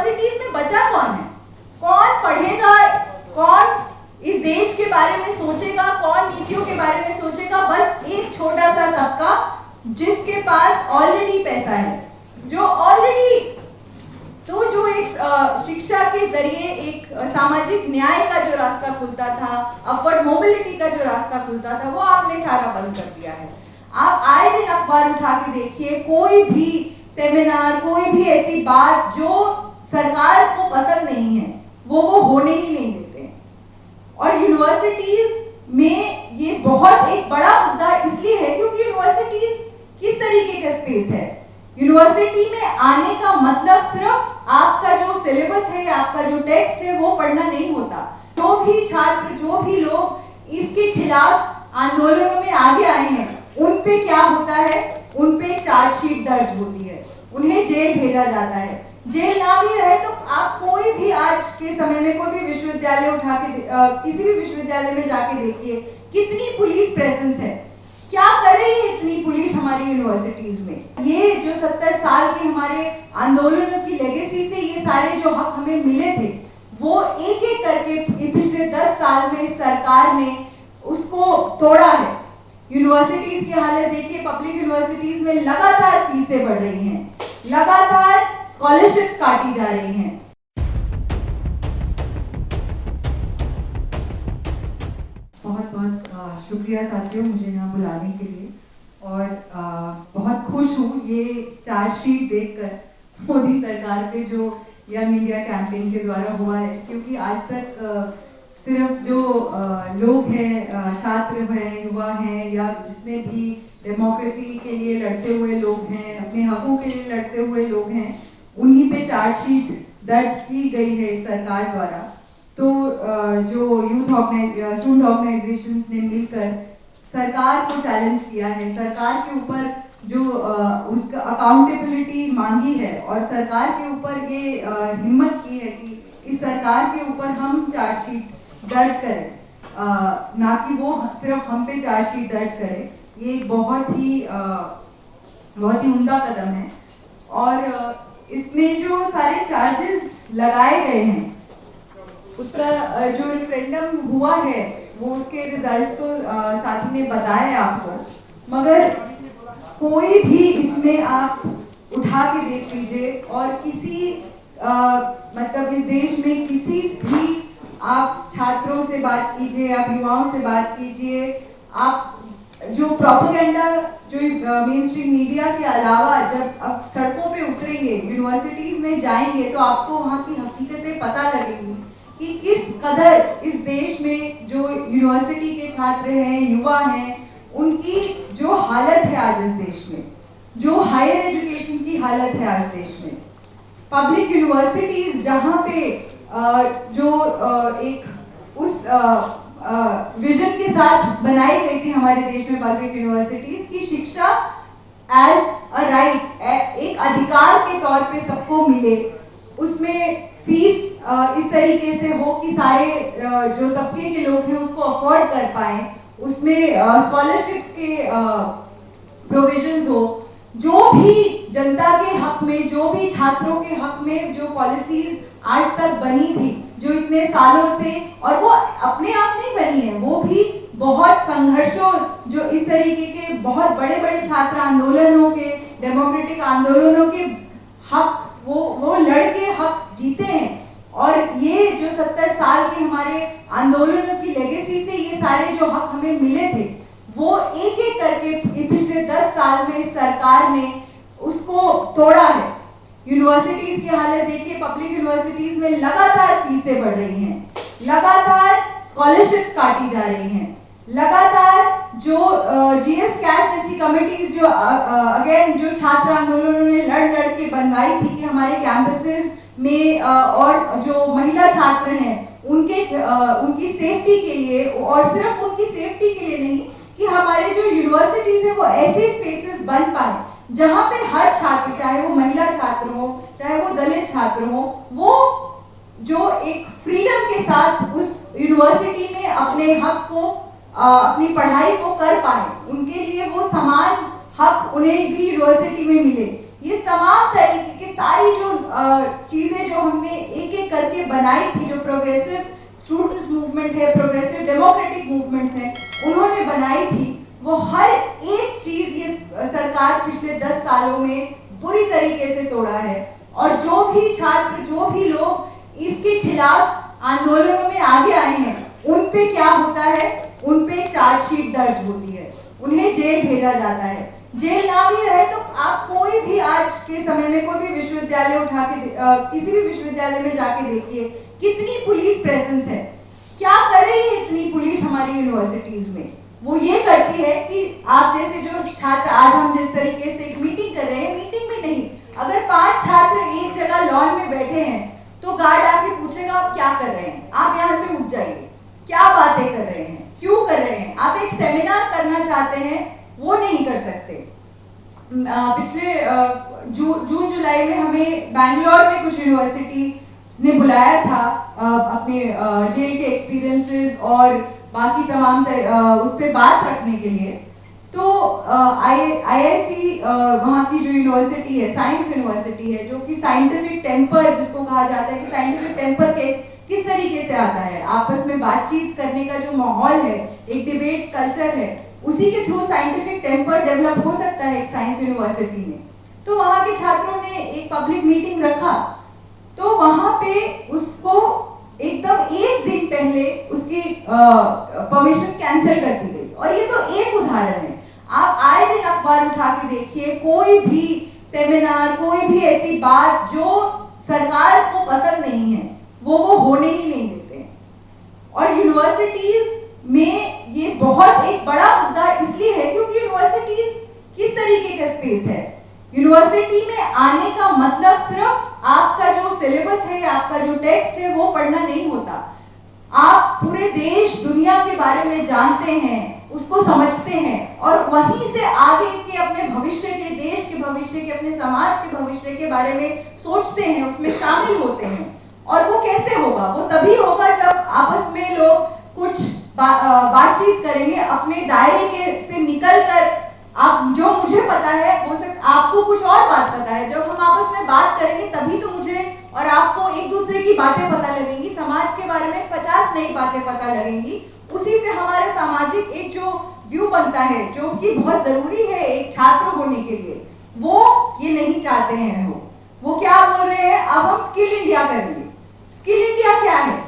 Universities में बचा कौन है? कौन पढ़ेगा? कौन इस देश के बारे में सोचेगा? कौन नीतियों के बारे में सोचेगा? बस एक छोटा सा तबका जिसके पास ऑलरेडी पैसा है, जो ऑलरेडी, तो जो एक शिक्षा के जरिए एक सामाजिक न्याय का जो रास्ता खुलता था, अपवर्ड मोबिलिटी का जो रास्ता खुलता था, वो आपने सारा बंद कर दिया है। आप आए दिन अखबार उठा के देखिए, कोई भी सेमिनार, कोई भी ऐसी बात जो सरकार को पसंद नहीं है वो होने ही नहीं देते हैं। और यूनिवर्सिटीज में ये बहुत एक बड़ा मुद्दा इसलिए है क्योंकि यूनिवर्सिटीज किस तरीके का स्पेस है? यूनिवर्सिटी में आने का मतलब सिर्फ आपका जो सिलेबस है, आपका जो टेक्स्ट है वो पढ़ना नहीं होता। जो भी छात्र, जो भी लोग इसके खिलाफ आंदोलनों में आगे आए हैं, उन पे क्या होता है? उन पे चार्जशीट दर्ज होती है, उन्हें जेल भेजा जाता है। जेल ना भी रहे तो आप कोई भी आज के समय में कोई भी विश्वविद्यालय उठा के किसी भी विश्वविद्यालय में जाके देखिए कितनी पुलिस प्रेजेंस है। क्या कर रही है इतनी पुलिस हमारी यूनिवर्सिटीज में? ये जो 70 साल के हमारे आंदोलनों की लेगेसी से ये सारे जो हक हमें मिले थे, वो एक एक करके पिछले 10 साल में सरकार ने उसको तोड़ा है। यूनिवर्सिटीज की हालत देखिए, पब्लिक यूनिवर्सिटीज में लगातार फीसें बढ़ रही हैं, लगातार स्कॉलरशिप्स काटी जा रही हैं। बहुत बहुत शुक्रिया साथियों मुझे यहाँ बुलाने के लिए, और बहुत खुश हूँ ये चार्जशीट देखकर मोदी सरकार पे जो यंग इंडिया कैंपेन के द्वारा हुआ है, क्योंकि आज तक सिर्फ जो लोग हैं, छात्र हैं, युवा हैं, या जितने भी डेमोक्रेसी के लिए लड़ते हुए लोग हैं, अपने हकों के लिए लड़ते हुए लोग हैं, उन्हीं पे चार्जशीट दर्ज की गई है इस सरकार द्वारा। तो जो स्टूडेंट ऑर्गेनाइजेशंस ने मिलकर सरकार को चैलेंज किया है, सरकार के ऊपर जो उसका अकाउंटेबिलिटी मांगी है, और सरकार के ऊपर ये हिम्मत की है कि इस सरकार के ऊपर हम चार्जशीट दर्ज करें, ना कि वो सिर्फ हम पे चार्जशीट दर्ज करें। ये एक बहुत ही उम्दा कदम है। और इसमें जो सारे चार्जेस लगाए गए हैं, उसका जो रेफरेंडम हुआ है वो उसके रिजल्ट्स तो साथी ने बताया आपको, मगर कोई भी इसमें आप उठा के देख लीजिए और किसी मतलब इस देश में किसी भी आप छात्रों से बात कीजिए, आप युवाओं से बात कीजिए, आप जो प्रोपेगेंडा जो मेन स्ट्रीम मीडिया के अलावा जब आप सड़कों पे उतरेंगे, यूनिवर्सिटीज में जाएंगे, तो आपको वहाँ की हकीकतें पता लगेंगी कि किस कदर इस देश में जो यूनिवर्सिटी के छात्र हैं, युवा हैं, उनकी जो हालत है आज इस देश में, जो हायर एजुकेशन की हालत है आज देश में। पब्लिक यूनिवर्सिटीज जहाँ पे जो एक उस विजन के साथ बनाई गई थी हमारे देश में, पब्लिक यूनिवर्सिटीज की शिक्षा एज अ राइट, एक अधिकार के तौर पे सबको मिले, उसमें फीस इस तरीके से हो कि सारे जो तबके के लोग हैं उसको अफोर्ड कर पाए, उसमें स्कॉलरशिप्स के प्रोविजंस हो, जो भी जनता के हक में, जो भी छात्रों के हक में जो पॉलिसीज आज तक बनी थी, जो इतने सालों से, और वो अपने आप नहीं बनी है, वो भी बहुत संघर्षों, जो इस तरीके के बहुत बड़े बड़े छात्र आंदोलनों के, डेमोक्रेटिक आंदोलनों के हक वो लड़के हक जीते हैं। और ये जो 70 साल के हमारे आंदोलनों की लेगेसी से ये सारे जो हक हमें मिले थे, वो एक एक करके पिछले 10 साल में सरकार ने उसको तोड़ा है। यूनिवर्सिटीज की हालत देखिए, पब्लिक यूनिवर्सिटीज में लगातार फीसें बढ़ रही हैं, लगातार स्कॉलरशिप्स काटी जा रही हैं, लगातार जो जीएस कैश जैसी कमिटीज जो अगेन जो छात्र आंदोलनों ने लड़ के बनवाई थी कि हमारे कैंपसेस में और जो महिला छात्र हैं उनकी सेफ्टी के लिए, और सिर्फ उनकी सेफ्टी के लिए नहीं कि हमारे जो यूनिवर्सिटीज है वो ऐसे स्पेसेस बन पाए जहाँ पे हर छात्र, चाहे वो महिला छात्र हो, चाहे वो दलित छात्र हो, वो जो एक फ्रीडम के साथ उस यूनिवर्सिटी में अपने हक को, अपनी पढ़ाई को कर पाए, उनके लिए वो समान हक उन्हें भी यूनिवर्सिटी में मिले। ये तमाम तरीके की सारी जो चीजें जो हमने एक एक करके बनाई थी, जो प्रोग्रेसिव स्टूडेंट्स मूवमेंट है, प्रोग्रेसिव डेमोक्रेटिक मूवमेंट्स हैं, उन्होंने बनाई थी, वो हर एक चीज ये सरकार पिछले 10 सालों में बुरी तरीके से तोड़ा है। और जो भी छात्र, जो भी लोग इसके खिलाफ आंदोलनों में आगे आए हैं, उन पे क्या होता है, उन पे चार्जशीट दर्ज होती है, उन्हें जेल भेजा जाता है। जेल ना भी रहे तो आप कोई भी आज के समय में कोई भी विश्वविद्यालय उठा के किसी भी विश्वविद्यालय में जाके देखिए कितनी पुलिस प्रेजेंस है। क्या कर रही है इतनी पुलिस हमारी यूनिवर्सिटीज में? वो ये करती है कि आप जैसे जो छात्र, आज हम जिस तरीके से एक मीटिंग कर रहे हैं, मीटिंग में नहीं, अगर 5 छात्र एक जगह लॉन में बैठे हैं तो गार्ड आके पूछेगा आप क्या कर रहे हैं, आप यहाँ से उठ जाइए, क्या बातें कर रहे हैं, क्यों कर रहे हैं। आप एक सेमिनार करना चाहते हैं, वो नहीं कर सकते। पिछले जून जुलाई में हमें बैंगलोर में कुछ यूनिवर्सिटी ने बुलाया था अपने जेल के एक्सपीरियंसेस और बाकी तमाम उस पर बात रखने के लिए। तो IIC वहाँ की जो यूनिवर्सिटी है, साइंस यूनिवर्सिटी है, जो कि साइंटिफिक टेम्पर जिसको कहा जाता है कि साइंटिफिक टेम्पर किस तरीके से आता है, आपस में बातचीत करने का जो माहौल है, एक डिबेट कल्चर है, उसी के थ्रू साइंटिफिक टेम्पर डेवलप हो सकता है एक साइंस यूनिवर्सिटी में। तो वहाँ के छात्रों ने एक पब्लिक मीटिंग रखा, तो वहाँ पे उसको एकदम एक दिन पहले उसकी परमिशन कैंसिल कर दी गई। और ये तो एक उदाहरण है, आप आए दिन अखबार उठा के देखिए, कोई भी सेमिनार, कोई भी ऐसी बात जो सरकार को पसंद नहीं है, वो होने ही नहीं देते हैं। और यूनिवर्सिटीज में ये बहुत एक बड़ा मुद्दा इसलिए है क्योंकि यूनिवर्सिटीज किस तरीके का स्पेस है। यूनिवर्सिटी में आने का मतलब सिर्फ आपका जो सिलेबस है, आपका जो टेक्स्ट है, वो पढ़ना नहीं होता। आप पूरे देश दुनिया के बारे में जानते हैं, उसको समझते हैं और वहीं से आगे के अपने भविष्य के, देश के भविष्य के, अपने समाज के भविष्य के बारे में सोचते हैं, उसमें शामिल होते हैं। और वो कैसे होगा? वो तभी होगा जब आपस में लोग कुछ बातचीत करेंगे, अपने दायरे के से निकलकर। आप जो मुझे पता है, हो सकता आपको कुछ और बात पता है। जब हम आपस में बात करेंगे तभी तो मुझे और आपको एक दूसरे की बातें पता लगेंगी, समाज के बारे में 50 नई बातें पता लगेंगी। उसी से हमारा सामाजिक एक जो व्यू बनता है, जो कि बहुत जरूरी है एक छात्र होने के लिए, वो ये नहीं चाहते हैं। वो क्या बोल रहे हैं, अब हम स्किल इंडिया करेंगे। स्किल इंडिया क्या है?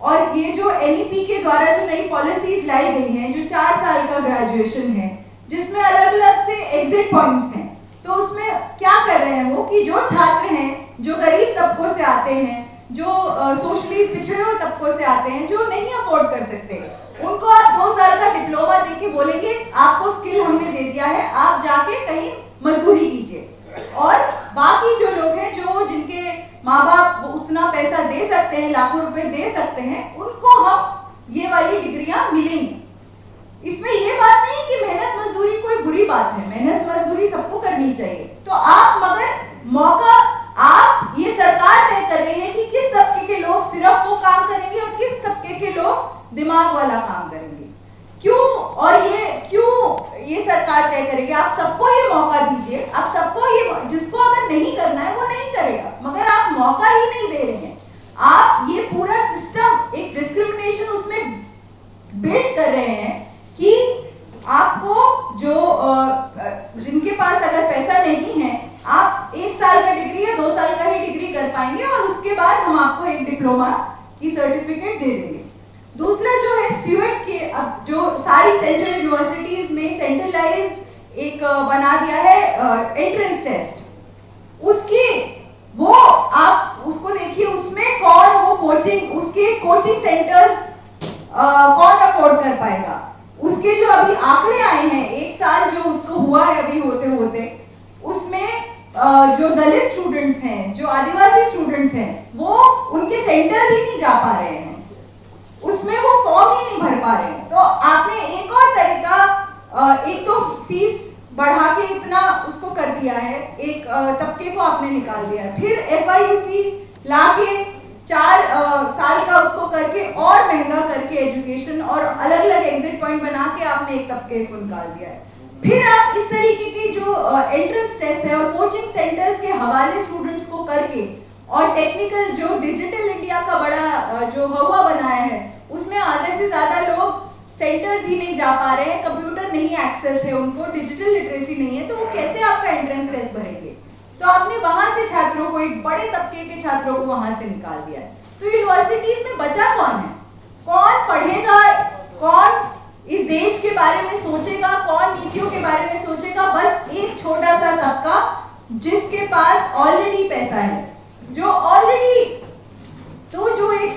और ये जो NEP के द्वारा जो नई पॉलिसीज लाई गई हैं, जो 4 साल का ग्रेजुएशन है, जिसमें अलग अलग से एग्जिट पॉइंट्स हैं, तो उसमें क्या कर रहे हैं वो कि जो छात्र हैं, जो गरीब तबकों से आते हैं, जो सोशली पिछड़े हुए तबकों से आते हैं, जो नहीं अफोर्ड कर सकते, उनको आप 2 साल का डिप्लोमा देके बोलेंगे आपको स्किल हमने दे दिया है, आप जाके कहीं मजदूरी कीजिए। और बाकी जो लोग हैं, जो जिनके माँ बाप उतना पैसा दे सकते हैं, लाखों रुपए दे सकते हैं, उनको हम ये वाली डिग्रियां मिलेंगी। इसमें ये बात नहीं कि मेहनत मजदूरी कोई बुरी बात है, मेहनत मजदूरी सबको करनी चाहिए। तो आप मगर मौका, आप ये सरकार तय कर रही है कि किस तबके के लोग सिर्फ वो काम करेंगे और किस तबके के लोग दिमाग वाला काम करेंगे। क्यों? और ये क्यों ये सरकार तय करेगी? आप सबको ये मौका दीजिए, आप सबको ये, जिसको अगर नहीं करना है वो नहीं करेगा, मगर आप मौका ही नहीं दे रहे हैं। आप ये पूरा सिस्टम एक डिस्क्रिमिनेशन उसमें बिल्ड कर रहे हैं कि आपको जो जिनके पास अगर पैसा नहीं है, आप 1 साल का डिग्री या 2 साल का ही डिग्री कर पाएंगे और उसके बाद हम आपको एक डिप्लोमा की सर्टिफिकेट दे देंगे। दूसरा जो है CUET के, अब जो सारी सेंट्रल यूनिवर्सिटीज में सेंट्रलाइज्ड एक बना दिया है एंट्रेंस टेस्ट, उसकी वो आप उसको देखिए, उसमें कौन वो कोचिंग, उसके कोचिंग सेंटर्स कौन अफोर्ड कर पाएगा। उसके जो अभी आंकड़े आए हैं, 1 साल जो उसको हुआ है अभी होते होते, उसमें जो दलित स्टूडेंट्स हैं, जो आदिवासी स्टूडेंट्स हैं, वो उनके सेंटर्स ही नहीं जा पा रहे हैं, उसमें वो फॉर्म ही नहीं भर पा रहे हैं। तो आपने एक और तरीका, एक तो फीस बढ़ा के इतना उसको कर दिया है, एक तबके को आपने निकाल दिया है, फिर FIUP ला के 4 साल का उसको करके और महंगा करके एजुकेशन और अलग अलग एग्जिट पॉइंट बना के आपने एक तबके को निकाल दिया है। फिर आप इस तरीके के जो एंट्रेंस टेस्ट है और कोचिंग सेंटर्स के हवाले स्टूडेंट्स को करके और टेक्निकल जो डिजिटल इंडिया का बड़ा जो हवा बनाया है उसमें आधे से ज्यादा लोग सेंटर्स ही नहीं जा पा रहे हैं, कंप्यूटर नहीं एक्सेस है उनको, डिजिटल लिटरेसी नहीं है, तो वो कैसे आपका एंट्रेंस टेस्ट भरेंगे? तो आपने वहां से छात्रों को, एक बड़े तबके के छात्रों को वहां से निकाल दिया है। तो यूनिवर्सिटीज में बचा कौन है? कौन पढ़ेगा? कौन इस देश के बारे में सोचेगा? कौन नीतियों के बारे में सोचेगा? बस एक छोटा सा तबका जिसके पास ऑलरेडी पैसा है, जो ऑलरेडी, तो जो एक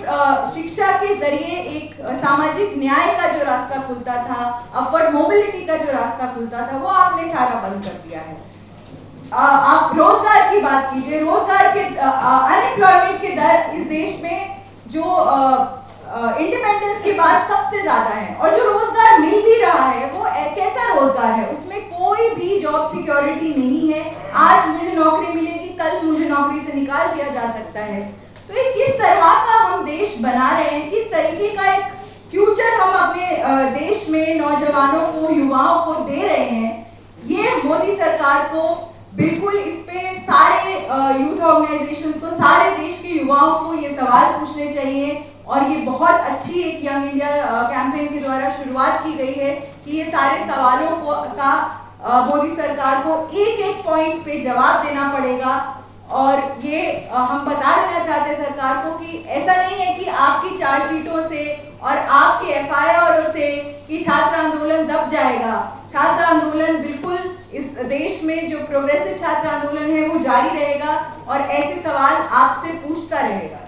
शिक्षा के जरिए एक सामाजिक न्याय का जो रास्ता खुलता था, अपवर्ड मोबिलिटी का जो रास्ता खुलता था, वो आपने सारा बंद कर दिया है। आप रोजगार की बात कीजिए, रोजगार के अनएम्प्लॉयमेंट के दर इस देश में जो इंडिपेंडेंस के बाद सबसे ज्यादा है, और जो रोजगार मिल भी रहा है वो कैसा रोजगार है? उसमें कोई भी जॉब सिक्योरिटी नहीं है। आज मुझे नौकरी मिलेगी, कल मुझे नौकरी से निकाल दिया जा सकता है। तो ये किस तरह का हम देश बना रहे हैं, किस तरीके का एक फ्यूचर हम अपने देश में नौजवानों को, युवाओं को दे रहे हैं, ये मोदी सरकार को बिल्कुल इस पे सारे यूथ ऑर्गेनाइजेशंस को, सारे देश के युवाओं को ये सवाल पूछने चाहिए। और ये बहुत अच्छी एक यंग इंडिया कैंपेन के द्वारा शुरुआत की गई है कि ये सारे सवालों का मोदी सरकार को एक एक पॉइंट पे जवाब देना पड़ेगा। और ये हम बता देना चाहते हैं सरकार को कि ऐसा नहीं है कि आपकी चार्जशीटों से और आपके एफआईआर से कि छात्र आंदोलन दब जाएगा। छात्र आंदोलन बिल्कुल इस देश में जो प्रोग्रेसिव छात्र आंदोलन है वो जारी रहेगा और ऐसे सवाल आपसे पूछता रहेगा।